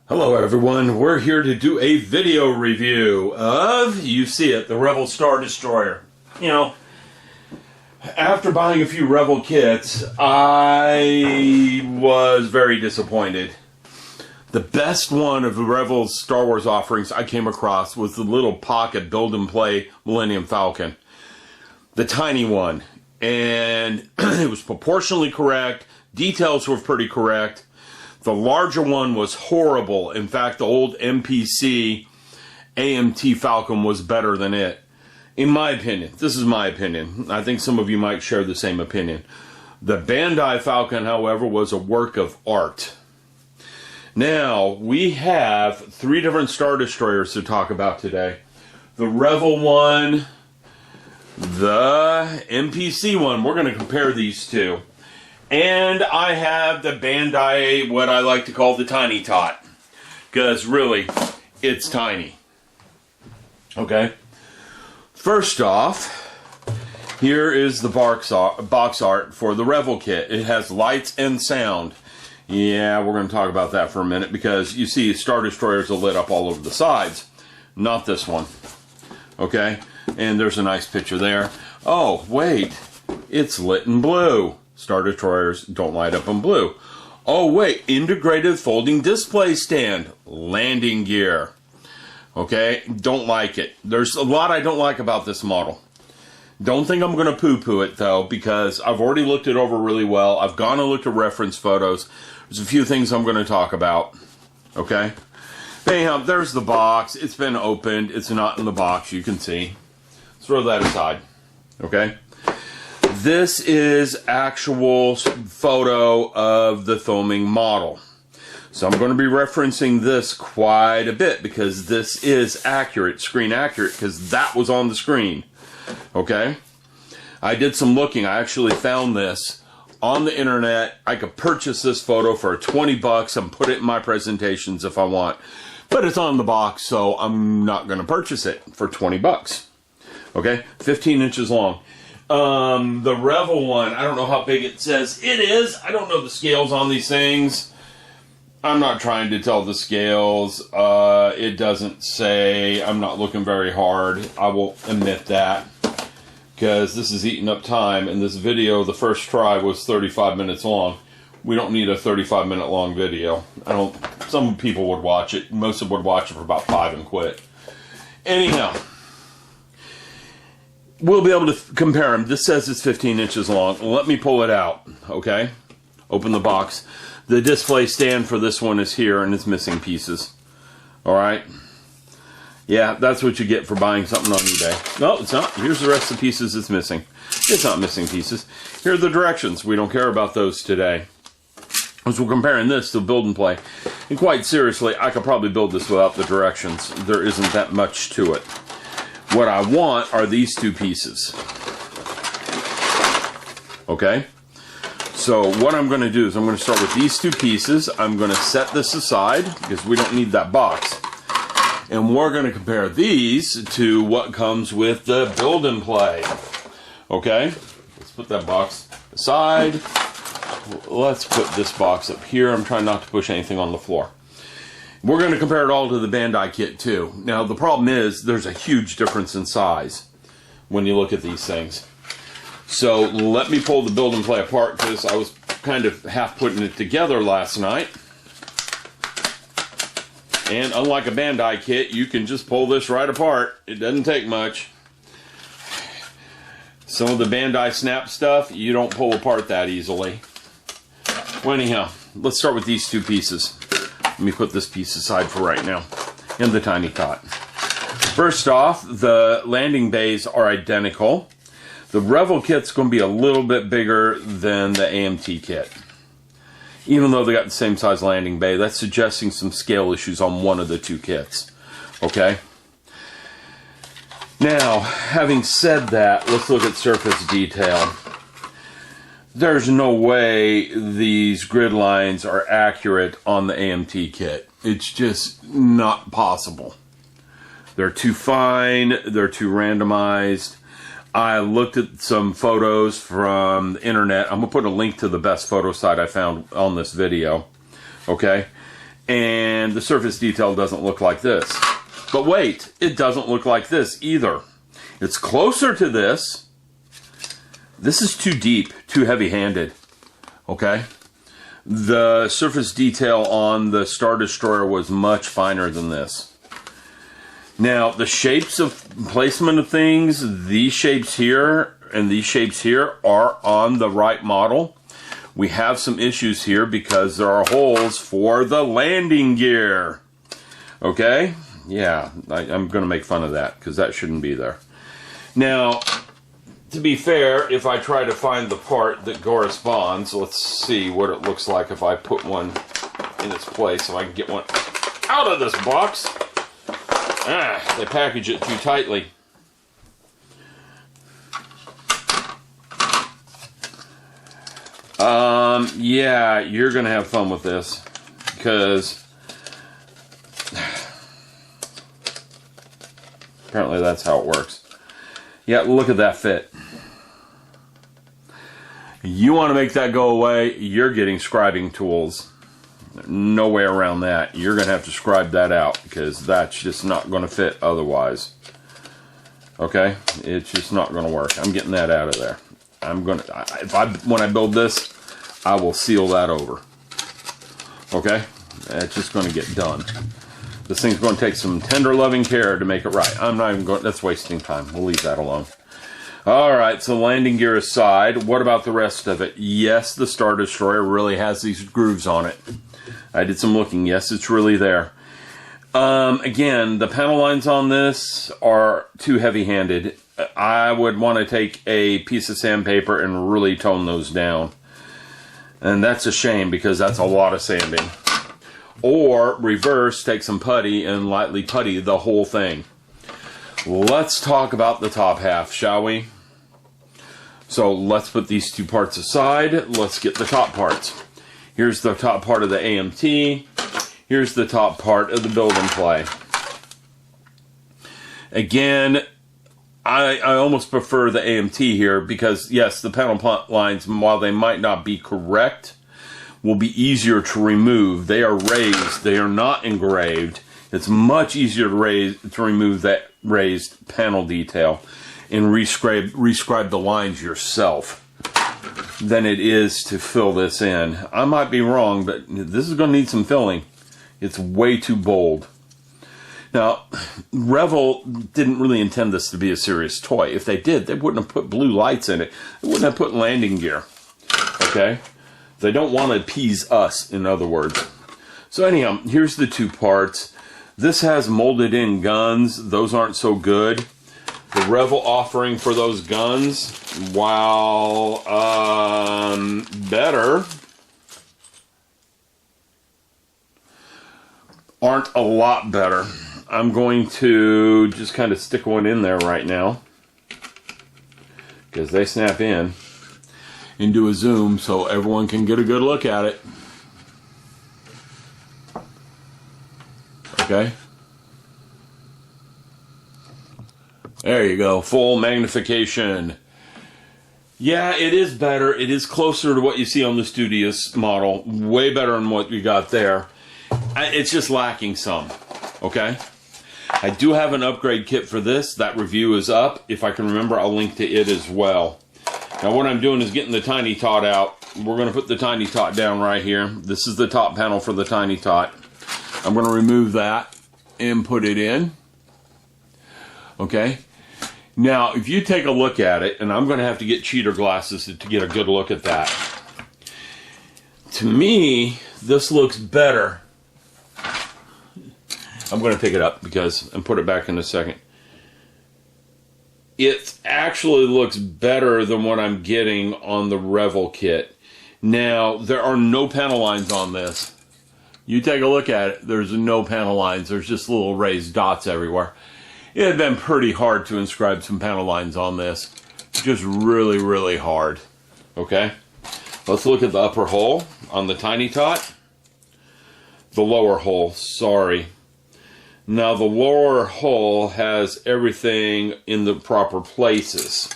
Hello everyone, we're here to do a video review of, you see it, the Revell Star Destroyer. You know, after buying a few Revell kits, I was very disappointed. The best one of the Revell's Star Wars offerings I came across was the little pocket build and play Millennium Falcon. The tiny one. And it was proportionally correct, details were pretty correct. The larger one was horrible. In fact, the old MPC AMT Falcon was better than it. In my opinion. This is my opinion. I think some of you might share the same opinion. The Bandai Falcon, however, was a work of art. Now, we have three different Star Destroyers to talk about today. The Revell one, the MPC one. We're going to compare these two. And I have the Bandai, what I like to call the Tiny Tot. Because really, it's tiny. Okay? First off, here is the box art for the Revell kit. It has lights and sound. Yeah, we're going to talk about that for a minute. Because you see, Star Destroyers are lit up all over the sides. Not this one. Okay? And there's a nice picture there. Oh, wait. It's lit in blue. Star Destroyers don't light up in blue. Oh wait, integrated folding display stand. Landing gear. Okay, don't like it. There's a lot I don't like about this model. Don't think I'm going to poo-poo it though, because I've already looked it over really well. I've gone and looked at reference photos. There's a few things I'm going to talk about. Okay? Anyhow, there's the box. It's been opened. It's not in the box, you can see. Let's throw that aside. Okay? This is actual photo of the foaming model. So I'm going to be referencing this quite a bit because this is accurate, screen accurate, because that was on the screen. Okay? I did some looking. I actually found this on the internet. I could purchase this photo for 20 bucks and put it in my presentations if I want. But it's on the box, so I'm not going to purchase it for 20 bucks. Okay? 15 inches long. The Revell one, I don't know how big it says it is. I don't know the scales on these things. I'm not trying to tell the scales. It doesn't say. I'm not looking very hard. I will admit that. Because this is eating up time. And this video, the first try, was 35 minutes long. We don't need a 35-minute long video. Some people would watch it. Most of them would watch it for about 5 and quit. Anyhow. We'll be able to compare them. This says it's 15 inches long. Let me pull it out, okay? Open the box. The display stand for this one is here, and it's missing pieces. All right? Yeah, that's what you get for buying something on eBay. No, it's not. Here's the rest of the pieces it's missing. It's not missing pieces. Here are the directions. We don't care about those today. As we're comparing this to build and play. And quite seriously, I could probably build this without the directions. There isn't that much to it. What I want are these two pieces. Okay? So what I'm going to do is I'm going to start with these two pieces. I'm going to set this aside because we don't need that box. And we're going to compare these to what comes with the build and play. Okay? Let's put that box aside. Let's put this box up here. I'm trying not to push anything on the floor. We're going to compare it all to the Bandai kit too. Now the problem is there's a huge difference in size when you look at these things. So let me pull the build and play apart because I was kind of half putting it together last night. And unlike a Bandai kit, you can just pull this right apart. It doesn't take much. Some of the Bandai Snap stuff, you don't pull apart that easily. Well, anyhow, let's start with these two pieces. Let me put this piece aside for right now. And the Tiny Tot. First off, the landing bays are identical. The Revell kit's going to be a little bit bigger than the AMT kit. Even though they got the same size landing bay, that's suggesting some scale issues on one of the two kits. Okay? Now, having said that, let's look at surface detail. There's no way these grid lines are accurate on the AMT kit. It's just not possible. They're too fine. They're too randomized. I looked at some photos from the internet. I'm going to put a link to the best photo site I found on this video. Okay? And the surface detail doesn't look like this. But wait, it doesn't look like this either. It's closer to this. This is too deep, too heavy-handed. Okay? The surface detail on the Star Destroyer was much finer than this. Now, the shapes of placement of things, these shapes here and these shapes here are on the right model. We have some issues here because there are holes for the landing gear. Okay? Yeah, I'm going to make fun of that because that shouldn't be there. Now, to be fair, if I try to find the part that corresponds, let's see what it looks like if I put one in its place, so I can get one out of this box. Ah, they package it too tightly. Yeah, you're gonna have fun with this because apparently that's how it works. Yeah, look at that fit. You want to make that go away, you're getting scribing tools. No way around that. You're going to have to scribe that out because that's just not going to fit otherwise. Okay? It's just not going to work. I'm getting that out of there. When I build this, I will seal that over. Okay? It's just going to get done. This thing's going to take some tender loving care to make it right. I'm not even going, that's wasting time. We'll leave that alone. Alright, so landing gear aside, what about the rest of it? Yes, the Star Destroyer really has these grooves on it. I did some looking. Yes, it's really there. Again, the panel lines on this are too heavy-handed. I would want to take a piece of sandpaper and really tone those down. And that's a shame because that's a lot of sanding. Or reverse, take some putty and lightly putty the whole thing. Let's talk about the top half, shall we? So let's put these two parts aside. Let's get the top parts. Here's the top part of the AMT. Here's the top part of the build and play. Again, I almost prefer the AMT here because, yes, the panel lines, while they might not be correct, will be easier to remove. They are raised. They are not engraved. It's much easier to remove that raised panel detail and rescribe the lines yourself than it is to fill this in. I might be wrong, but this is going to need some filling. It's way too bold. Now, Revell didn't really intend this to be a serious toy. If they did, they wouldn't have put blue lights in it. They wouldn't have put landing gear. Okay? They don't want to appease us, in other words. So anyhow, here's the two parts. This has molded in guns. Those aren't so good. The Revell offering for those guns, while better, aren't a lot better. I'm going to just kind of stick one in there right now because they snap in and do a zoom so everyone can get a good look at it. Okay. There you go. Full magnification. Yeah, it is better. It is closer to what you see on the Studios model. Way better than what we got there. It's just lacking some. Okay? I do have an upgrade kit for this. That review is up. If I can remember, I'll link to it as well. Now what I'm doing is getting the Tiny Tot out. We're going to put the Tiny Tot down right here. This is the top panel for the Tiny Tot. I'm going to remove that and put it in. Okay? Now, if you take a look at it, and I'm going to have to get cheater glasses to get a good look at that. To me, this looks better. I'm going to pick it up and put it back in a second. It actually looks better than what I'm getting on the Revell kit. Now, there are no panel lines on this. You take a look at it, there's no panel lines. There's just little raised dots everywhere. It had been pretty hard to inscribe some panel lines on this. Just really, really hard. Okay? Let's look at the upper hole on the Tiny Tot. The lower hole, sorry. Now the lower hole has everything in the proper places.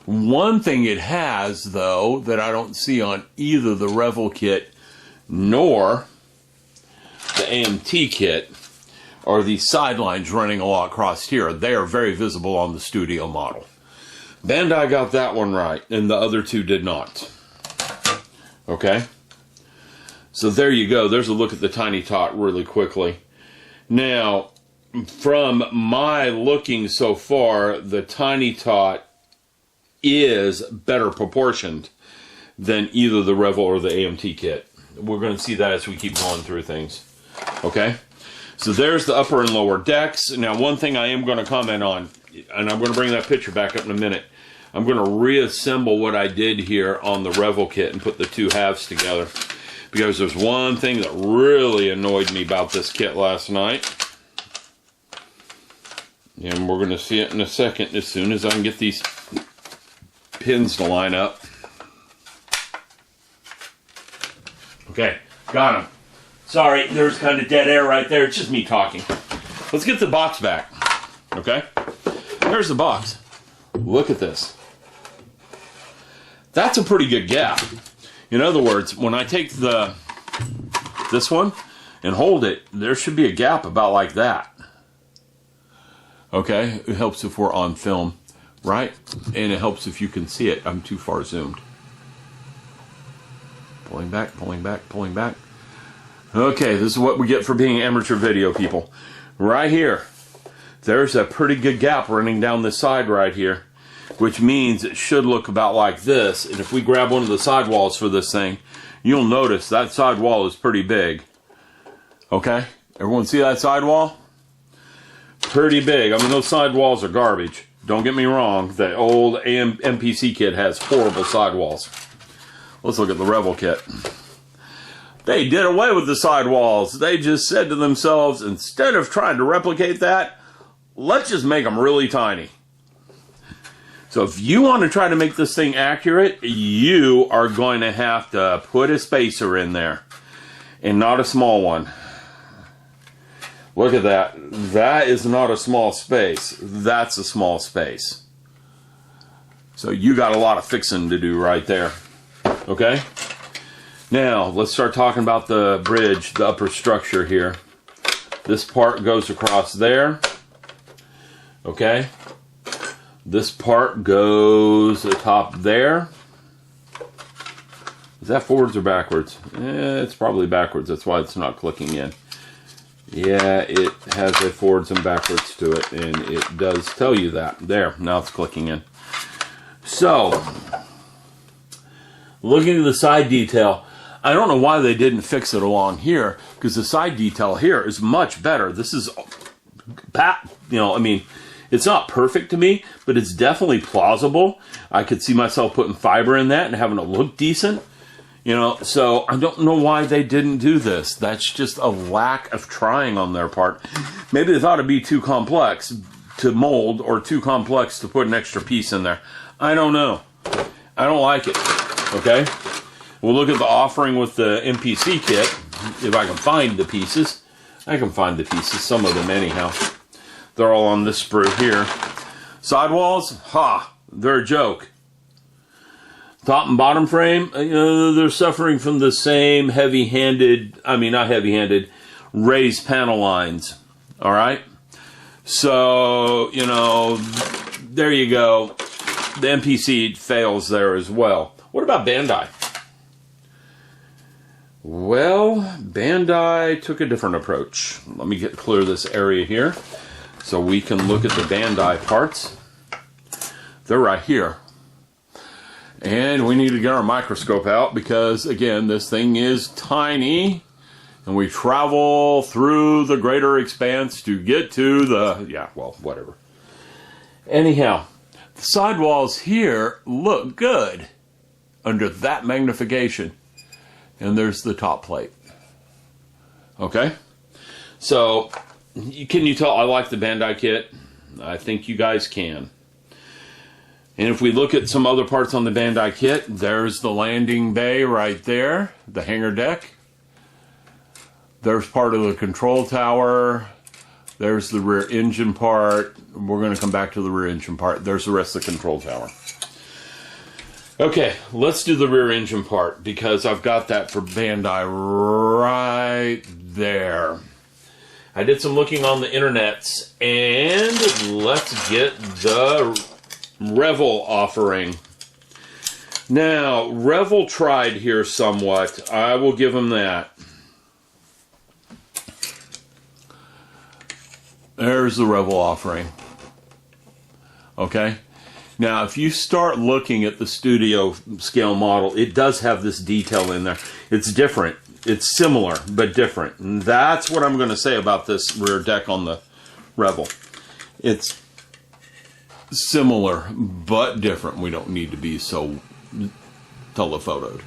One thing it has, though, that I don't see on either the Revell kit nor the AMT kit are these sidelines running all across here. They are very visible on the studio model. Bandai got that one right, and the other two did not. Okay? So there you go. There's a look at the Tiny Tot really quickly. Now, from my looking so far, the Tiny Tot is better proportioned than either the Revell or the AMT kit. We're going to see that as we keep going through things. Okay? So there's the upper and lower decks. Now, one thing I am going to comment on, and I'm going to bring that picture back up in a minute. I'm going to reassemble what I did here on the Revell kit and put the two halves together. Because there's one thing that really annoyed me about this kit last night. And we're going to see it in a second as soon as I can get these pins to line up. Okay, got them. Sorry, there's kind of dead air right there. It's just me talking. Let's get the box back. Okay? There's the box. Look at this. That's a pretty good gap. In other words, when I take this one and hold it, there should be a gap about like that. Okay? It helps if we're on film, right? And it helps if you can see it. I'm too far zoomed. Pulling back, pulling back, pulling back. Okay, this is what we get for being amateur video people. Right here, there's a pretty good gap running down the side right here, which means it should look about like this. And if we grab one of the sidewalls for this thing, you'll notice that sidewall is pretty big. Okay, everyone see that sidewall? Pretty big. I mean, those sidewalls are garbage. Don't get me wrong, the old MPC kit has horrible sidewalls. Let's look at the Revell kit. They did away with the sidewalls. They just said to themselves, instead of trying to replicate that, let's just make them really tiny. So if you want to try to make this thing accurate, you are going to have to put a spacer in there. And not a small one. Look at that. That is not a small space. That's a small space. So you got a lot of fixing to do right there. Okay? Now, let's start talking about the bridge, the upper structure here. This part goes across there. Okay? This part goes atop there. Is that forwards or backwards? It's probably backwards. That's why it's not clicking in. Yeah, it has a forwards and backwards to it, and it does tell you that. There, now it's clicking in. So, looking at the side detail, I don't know why they didn't fix it along here, because the side detail here is much better. This is, I mean, it's not perfect to me, but it's definitely plausible. I could see myself putting fiber in that and having it look decent. You know, so I don't know why they didn't do this. That's just a lack of trying on their part. Maybe they thought it'd be too complex to mold or too complex to put an extra piece in there. I don't know. I don't like it. Okay? We'll look at the offering with the MPC kit. If I can find the pieces. I can find the pieces. Some of them anyhow. They're all on this sprue here. Sidewalls? Ha! They're a joke. Top and bottom frame, they're suffering from the same heavy-handed, not heavy-handed, raised panel lines. All right? So, there you go. The MPC fails there as well. What about Bandai? Well, Bandai took a different approach. Let me clear this area here so we can look at the Bandai parts. They're right here. And we need to get our microscope out because, again, this thing is tiny. And we travel through the greater expanse to get to the, whatever. Anyhow, the sidewalls here look good under that magnification. And there's the top plate. Okay? So, can you tell I like the Bandai kit? I think you guys can. And if we look at some other parts on the Bandai kit, there's the landing bay right there, the hangar deck. There's part of the control tower. There's the rear engine part. We're going to come back to the rear engine part. There's the rest of the control tower. Okay, let's do the rear engine part because I've got that for Bandai right there. I did some looking on the internets, and let's get the Revell offering. Now, Revell tried here somewhat. I will give them that. There's the Revell offering. Okay? Now, if you start looking at the studio scale model, it does have this detail in there. It's different. It's similar, but different. And that's what I'm going to say about this rear deck on the Revell. It's similar, but different. We don't need to be so telephotoed.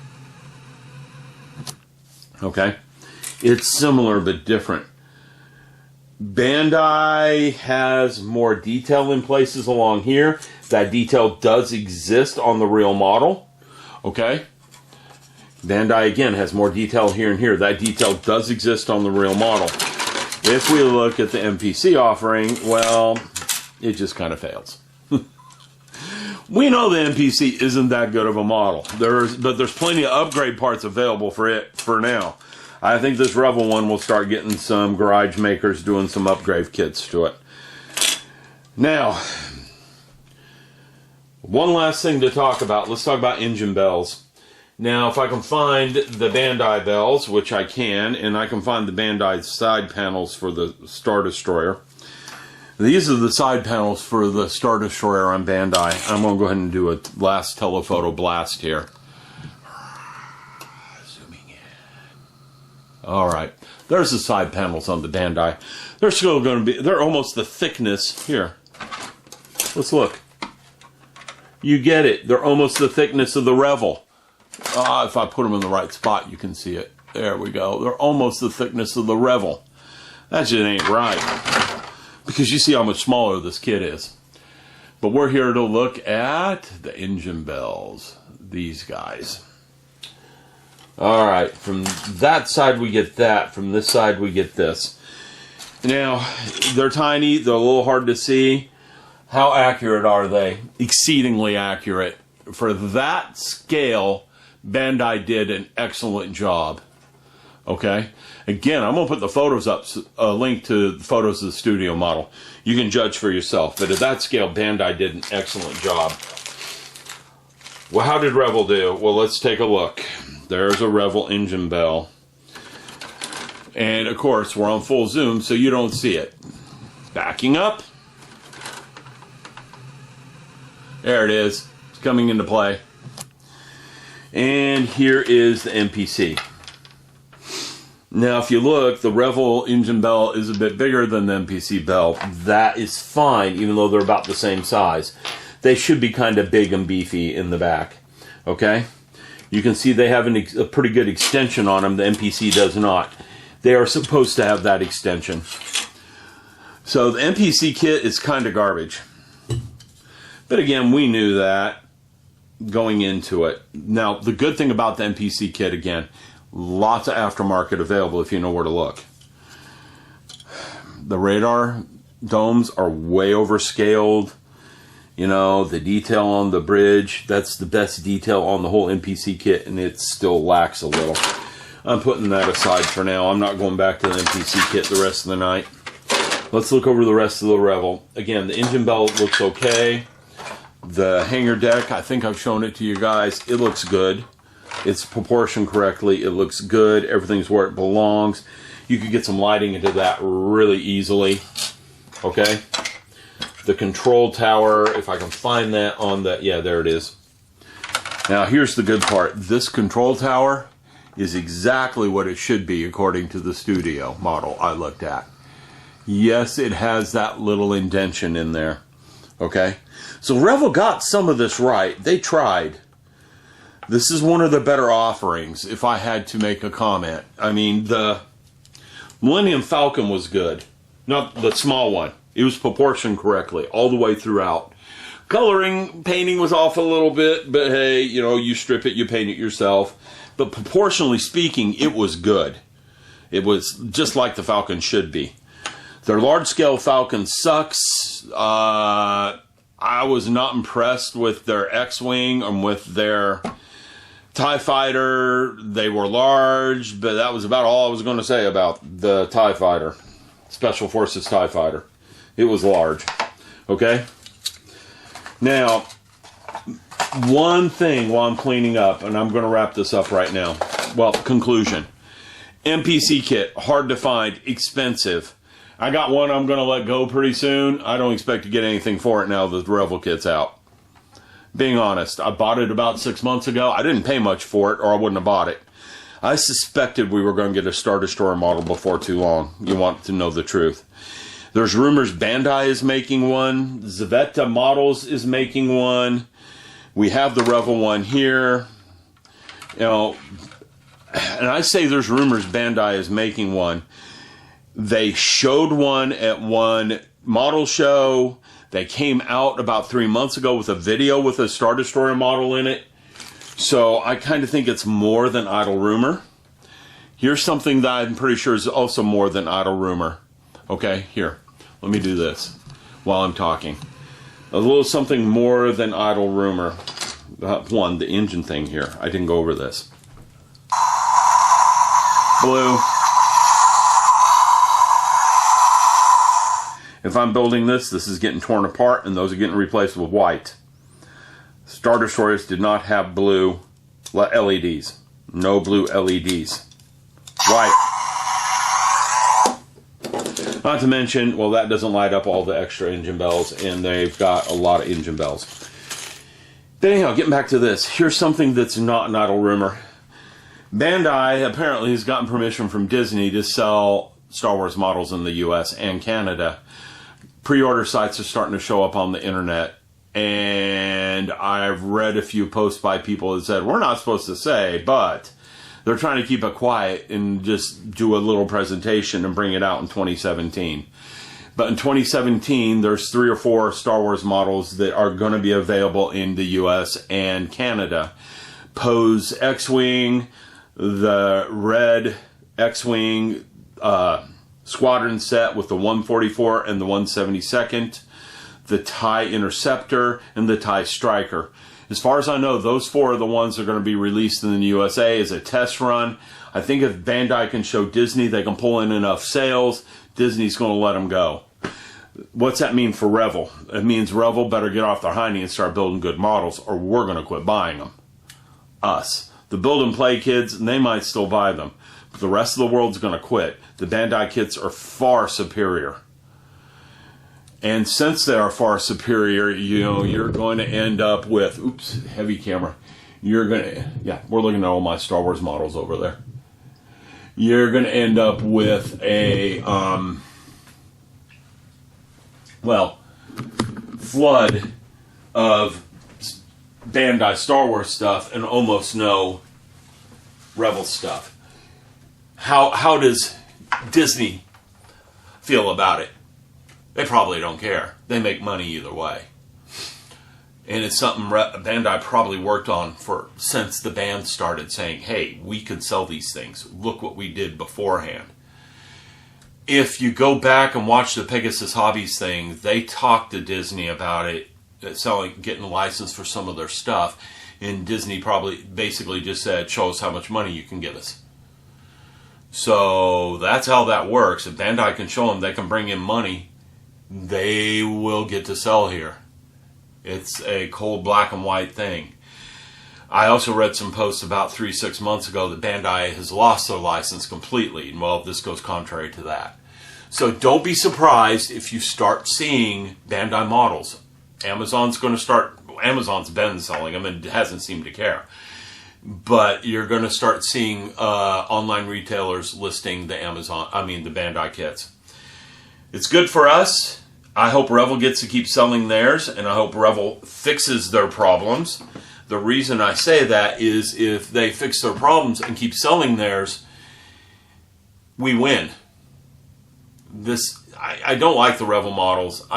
Okay? It's similar, but different. Bandai has more detail in places along here. That detail does exist on the real model. Okay? Bandai, again, has more detail here and here. That detail does exist on the real model. If we look at the MPC offering, well, it just kind of fails. We know the MPC isn't that good of a model. But there's plenty of upgrade parts available for it for now. I think this Revell one will start getting some garage makers doing some upgrade kits to it. Now, one last thing to talk about. Let's talk about engine bells. Now, if I can find the Bandai bells, which I can, and I can find the Bandai side panels for the Star Destroyer. These are the side panels for the Star Destroyer on Bandai. I'm going to go ahead and do a last telephoto blast here. Zooming in. Alright, there's the side panels on the Bandai. They're still going to be, they're almost the thickness. Here, let's look. You get it. They're almost the thickness of the Revell. If I put them in the right spot, you can see it. There we go. They're almost the thickness of the Revell. That just ain't right. Because you see how much smaller this kit is. But we're here to look at the engine bells. These guys. Alright, from that side we get that. From this side we get this. Now, they're tiny. They're a little hard to see. How accurate are they? Exceedingly accurate. For that scale, Bandai did an excellent job. Okay? Again, I'm going to put the photos up, a link to the photos of the studio model. You can judge for yourself. But at that scale, Bandai did an excellent job. Well, how did Revell do? Well, let's take a look. There's a Revell engine bell. And, of course, we're on full zoom, so you don't see it. Backing up. There it is. It's coming into play. And here is the MPC. Now, if you look, the Revell engine bell is a bit bigger than the MPC bell. That is fine, even though they're about the same size. They should be kind of big and beefy in the back. Okay? You can see they have a pretty good extension on them. The MPC does not. They are supposed to have that extension. So the MPC kit is kind of garbage. But again, we knew that going into it. Now, the good thing about the MPC kit, again, lots of aftermarket available if you know where to look. The radar domes are way overscaled. You know, the detail on the bridge, that's the best detail on the whole MPC kit, and it still lacks a little. I'm putting that aside for now. I'm not going back to the MPC kit the rest of the night. Let's look over the rest of the Revell. Again, the engine bell looks okay. The Hangar Deck, I think I've shown it to you guys. It looks good. It's proportioned correctly. It looks good. Everything's where it belongs. You could get some lighting into that really easily. Okay? The control tower, if I can find that on the... Yeah, there it is. Now, here's the good part. This control tower is exactly what it should be according to the studio model I looked at. Yes, it has that little indentation in there. Okay? So Revell got some of this right. They tried. This is one of the better offerings, if I had to make a comment. I mean, the Millennium Falcon was good. Not the small one. It was proportioned correctly all the way throughout. Coloring, painting was off a little bit, but hey, you know, you strip it, you paint it yourself. But proportionally speaking, it was good. It was just like the Falcon should be. Their large-scale Falcon sucks. I was not impressed with their X-Wing and with their TIE Fighter, they were large, but that was about all I was going to say about the TIE Fighter. Special Forces TIE Fighter. It was large. Okay? Now, one thing while I'm cleaning up, and I'm going to wrap this up right now. Well, conclusion. MPC kit, hard to find, expensive. I got one I'm going to let go pretty soon. I don't expect to get anything for it now that the Revell kit's out. Being honest, I bought it about 6 months ago. I didn't pay much for it, or I wouldn't have bought it. I suspected we were going to get a Star Destroyer model before too long. You want to know the truth. There's rumors Bandai is making one. Zavetta Models is making one. We have the Revell one here. You know, and I say there's rumors Bandai is making one. They showed one at one model show. They came out about 3 months ago with a video with a Star Destroyer model in it. So I kind of think it's more than idle rumor. Here's something that I'm pretty sure is also more than idle rumor. Okay, here. Let me do this while I'm talking. A little something more than idle rumor. One, the engine thing here. I didn't go over this. Blue. If I'm building this, this is getting torn apart, and those are getting replaced with white. Star Destroyers did not have blue LEDs. No blue LEDs. White. Not to mention, well, that doesn't light up all the extra engine bells, and they've got a lot of engine bells. But anyhow, getting back to this. Here's something that's not an idle rumor. Bandai apparently has gotten permission from Disney to sell Star Wars models in the US and Canada. Pre-order sites are starting to show up on the internet, and I've read a few posts by people that said, we're not supposed to say, but they're trying to keep it quiet and just do a little presentation and bring it out in 2017. But in 2017, there's 3 or 4 Star Wars models that are going to be available in the US and Canada. Poe's X-Wing, the red X-Wing, Squadron set with the 144 and the 172nd, the TIE Interceptor, and the TIE Striker. As far as I know, those 4 are the ones that are going to be released in the USA as a test run. I think if Bandai can show Disney they can pull in enough sales, Disney's going to let them go. What's that mean for Revell? It means Revell better get off their hiney and start building good models, or we're going to quit buying them. Us. The build and play kids, they might still buy them. But the rest of the world's going to quit. The Bandai kits are far superior. And since they are far superior, you know, you're going to end up with, oops, heavy camera. You're going to, yeah, we're looking at all my Star Wars models over there. You're going to end up with a, flood of Bandai Star Wars stuff and almost no Revell stuff. How does Disney feel about it? They probably don't care. They make money either way. And it's something Bandai probably worked on since the band started, saying, hey, we could sell these things. Look what we did beforehand. If you go back and watch the Pegasus Hobbies thing, they talked to Disney about it, getting a license for some of their stuff. And Disney probably basically just said, show us how much money you can give us. So that's how that works. If Bandai can show them they can bring in money, they will get to sell here. It's a cold black and white thing. I also read some posts about 3-6 months ago that Bandai has lost their license completely. And well, this goes contrary to that. So don't be surprised if you start seeing Bandai models. Amazon's been selling them and hasn't seemed to care. But you're going to start seeing online retailers listing the Bandai kits. It's good for us. I hope Revell gets to keep selling theirs, and I hope Revell fixes their problems. The reason I say that is if they fix their problems and keep selling theirs, we win. I don't like the Revell models.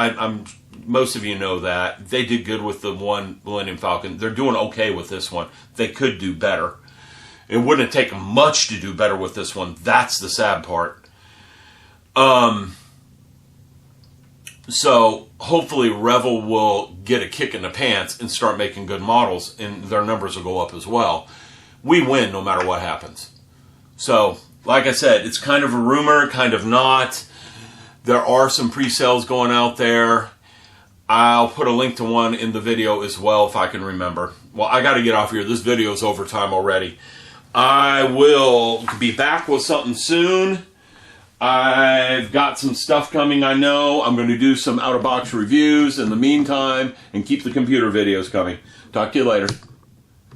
Most of you know that. They did good with the one Millennium Falcon. They're doing okay with this one. They could do better. It wouldn't take much to do better with this one. That's the sad part. So hopefully Revell will get a kick in the pants and start making good models, and their numbers will go up as well. we win no matter what happens. So, like I said, it's kind of a rumor, kind of not. There are some pre-sales going out there. I'll put a link to one in the video as well if I can remember. Well, I got to get off here. This video is over time already. I will be back with something soon. I've got some stuff coming, I know. I'm going to do some out-of-box reviews in the meantime and keep the computer videos coming. Talk to you later.